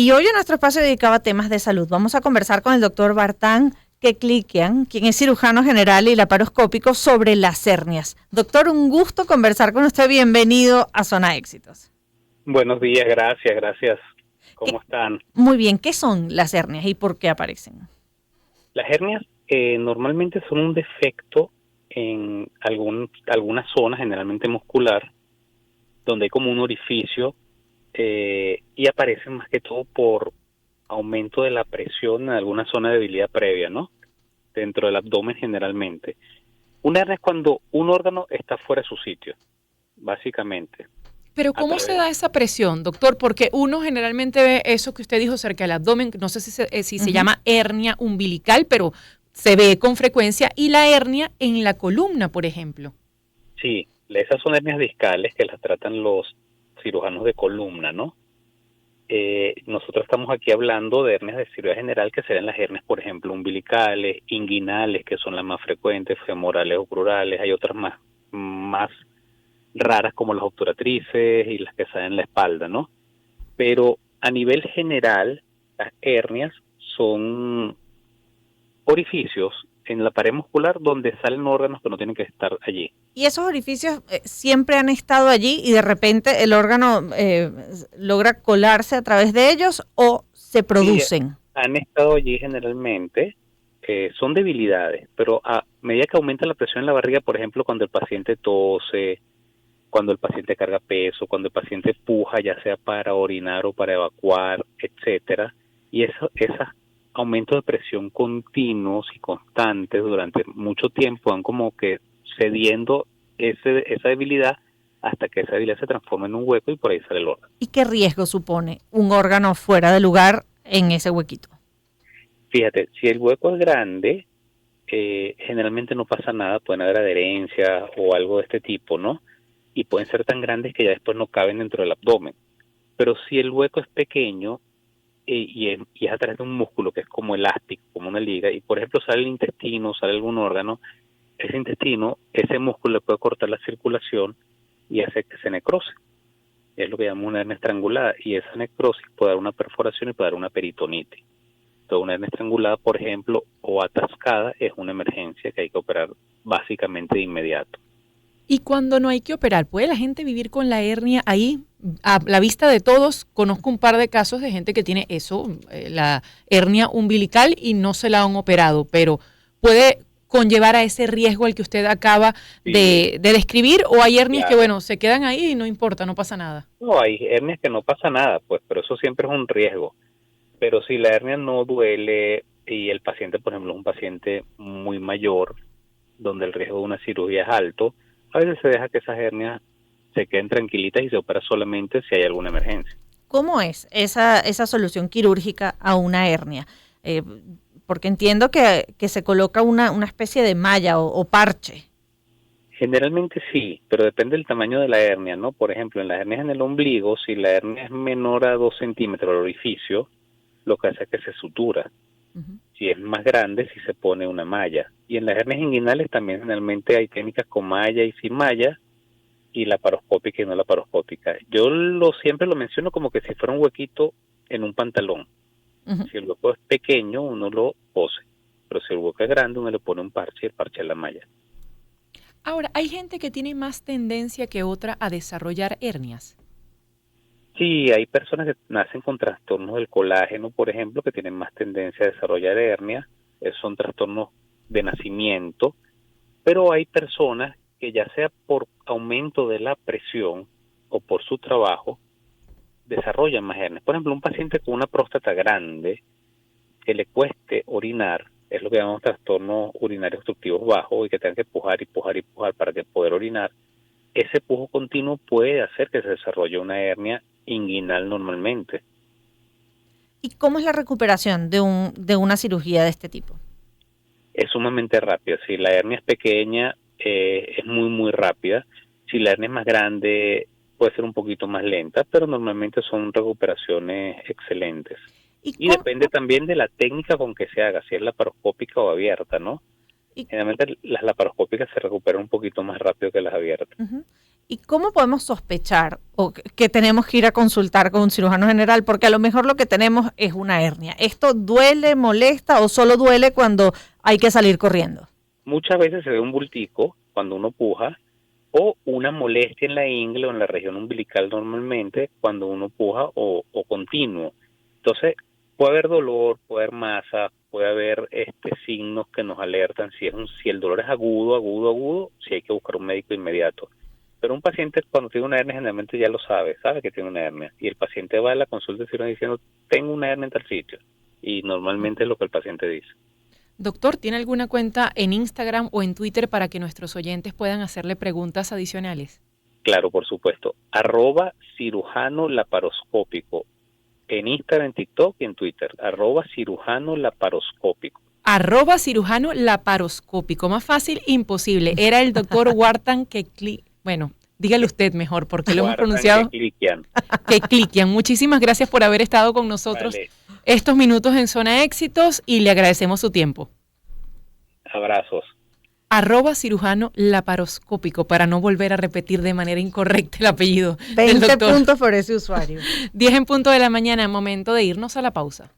Y hoy en nuestro espacio dedicado a temas de salud vamos a conversar con el doctor Vartan Keklikian, quien es cirujano general y laparoscópico, sobre las hernias. Doctor, un gusto conversar con usted. Bienvenido a Zona Éxitos. Buenos días, gracias. ¿Cómo están? Muy bien, ¿qué son las hernias y por qué aparecen? Las hernias normalmente son un defecto en algunas zonas, generalmente muscular, donde hay como un orificio y aparecen más que todo por aumento de la presión en alguna zona de debilidad previa, ¿no? Dentro del abdomen generalmente. Una hernia es cuando un órgano está fuera de su sitio, básicamente. Pero A ¿cómo se través da esa presión, doctor? Porque uno generalmente ve eso que usted dijo cerca del abdomen, no sé si se llama hernia umbilical, pero se ve con frecuencia, y la hernia en la columna, por ejemplo. Sí, esas son hernias discales que las tratan los cirujanos de columna, ¿no? Nosotros estamos aquí hablando de hernias de cirugía general, que serían las hernias, por ejemplo, umbilicales, inguinales, que son las más frecuentes, femorales o crurales. Hay otras más raras como las obturatrices y las que salen en la espalda, ¿no? Pero a nivel general, las hernias son orificios en la pared muscular donde salen órganos que no tienen que estar allí. ¿Y esos orificios siempre han estado allí y de repente el órgano logra colarse a través de ellos o se Sí, producen? han estado allí generalmente, son debilidades, pero a medida que aumenta la presión en la barriga, por ejemplo, cuando el paciente tose, cuando el paciente carga peso, cuando el paciente puja, ya sea para orinar o para evacuar, etcétera, y esos aumentos de presión continuos y constantes durante mucho tiempo van como que cediendo esa debilidad hasta que esa debilidad se transforma en un hueco y por ahí sale el órgano. ¿Y qué riesgo supone un órgano fuera de lugar en ese huequito? Fíjate, si el hueco es grande, generalmente no pasa nada, pueden haber adherencias o algo de este tipo, ¿no? Y pueden ser tan grandes que ya después no caben dentro del abdomen. Pero si el hueco es pequeño y es a través de un músculo que es como elástico, como una liga, y por ejemplo sale el intestino, sale algún órgano, ese intestino, ese músculo le puede cortar la circulación y hace que se necrose. Es lo que llamamos una hernia estrangulada, y esa necrosis puede dar una perforación y puede dar una peritonitis. Entonces, una hernia estrangulada, por ejemplo, o atascada, es una emergencia que hay que operar básicamente de inmediato. Y cuando no hay que operar, ¿puede la gente vivir con la hernia ahí? A la vista de todos, conozco un par de casos de gente que tiene eso, la hernia umbilical, y no se la han operado, pero ¿puede conllevar a ese riesgo al que usted acaba Sí, de describir? ¿O hay hernias que, claro. bueno, se quedan ahí y no importa, no pasa nada? No, hay hernias que no pasa nada, pues, pero eso siempre es un riesgo. Pero si la hernia no duele y el paciente, por ejemplo, es un paciente muy mayor, donde el riesgo de una cirugía es alto, a veces se deja que esas hernias se queden tranquilitas y se opera solamente si hay alguna emergencia. ¿Cómo es esa solución quirúrgica a una hernia? Eh, Porque entiendo que se coloca una especie de malla o parche. Generalmente sí, pero depende del tamaño de la hernia, ¿no? Por ejemplo, en las hernias en el ombligo, si la hernia es menor a 2 centímetros el orificio, lo que hace es que se sutura. Ujú. Si es más grande, si se pone una malla. Y en las hernias inguinales también generalmente hay técnicas con malla y sin malla, y laparoscópica y no laparoscópica. Siempre lo menciono como que si fuera un huequito en un pantalón. Ujú. Si el hueco es pequeño, uno lo cose, pero si el hueco es grande, uno le pone un parche y el parche es la malla. Ahora, ¿hay gente que tiene más tendencia que otra a desarrollar hernias? Sí, hay personas que nacen con trastornos del colágeno, por ejemplo, que tienen más tendencia a desarrollar hernias. Esos son trastornos de nacimiento, pero hay personas que ya sea por aumento de la presión o por su trabajo, desarrollan más hernias. Por ejemplo, un paciente con una próstata grande que le cueste orinar, es lo que llamamos trastornos urinarios obstructivos bajos y que tengan que pujar y pujar y pujar para que poder orinar. Ese pujo continuo puede hacer que se desarrolle una hernia inguinal normalmente. ¿Y cómo es la recuperación de una cirugía de este tipo? Es sumamente rápida. Si la hernia es pequeña, es muy rápida. Si la hernia es más grande, puede ser un poquito más lenta, pero normalmente son recuperaciones excelentes. ¿Y Y cómo, depende también de la técnica con que se haga, si es laparoscópica o abierta, ¿no? y, Generalmente las laparoscópicas se recuperan un poquito más rápido que las abiertas. ujú. ¿Y cómo podemos sospechar o que tenemos que ir a consultar con un cirujano general? Porque a lo mejor lo que tenemos es una hernia. ¿Esto duele, molesta o solo duele cuando hay que salir corriendo? Muchas veces se ve un bultico cuando uno puja o una molestia en la ingle o en la región umbilical normalmente cuando uno puja o continuo. Entonces puede haber dolor, puede haber masa, puede haber signos que nos alertan si el dolor es agudo, si hay que buscar un médico inmediato. Pero un paciente cuando tiene una hernia generalmente ya lo sabe que tiene una hernia. Y el paciente va a la consulta del cirujano diciendo, tengo una hernia en tal sitio. Y normalmente es lo que el paciente dice. Doctor, ¿tiene alguna cuenta en Instagram o en Twitter para que nuestros oyentes puedan hacerle preguntas adicionales? Claro, por supuesto. @cirujano laparoscópico. En Instagram, en TikTok y en Twitter. @cirujano laparoscópico. @cirujano laparoscópico. Más fácil, imposible. Era el doctor Wartan bueno, dígale usted mejor, porque lo hemos pronunciado. Keklikian. Muchísimas gracias por haber estado con nosotros estos minutos en Zona Éxitos y le agradecemos su tiempo. Abrazos. @cirujano laparoscópico, para no volver a repetir de manera incorrecta el apellido 20 del doctor. puntos por ese usuario. 10 en punto de la mañana, momento de irnos a la pausa.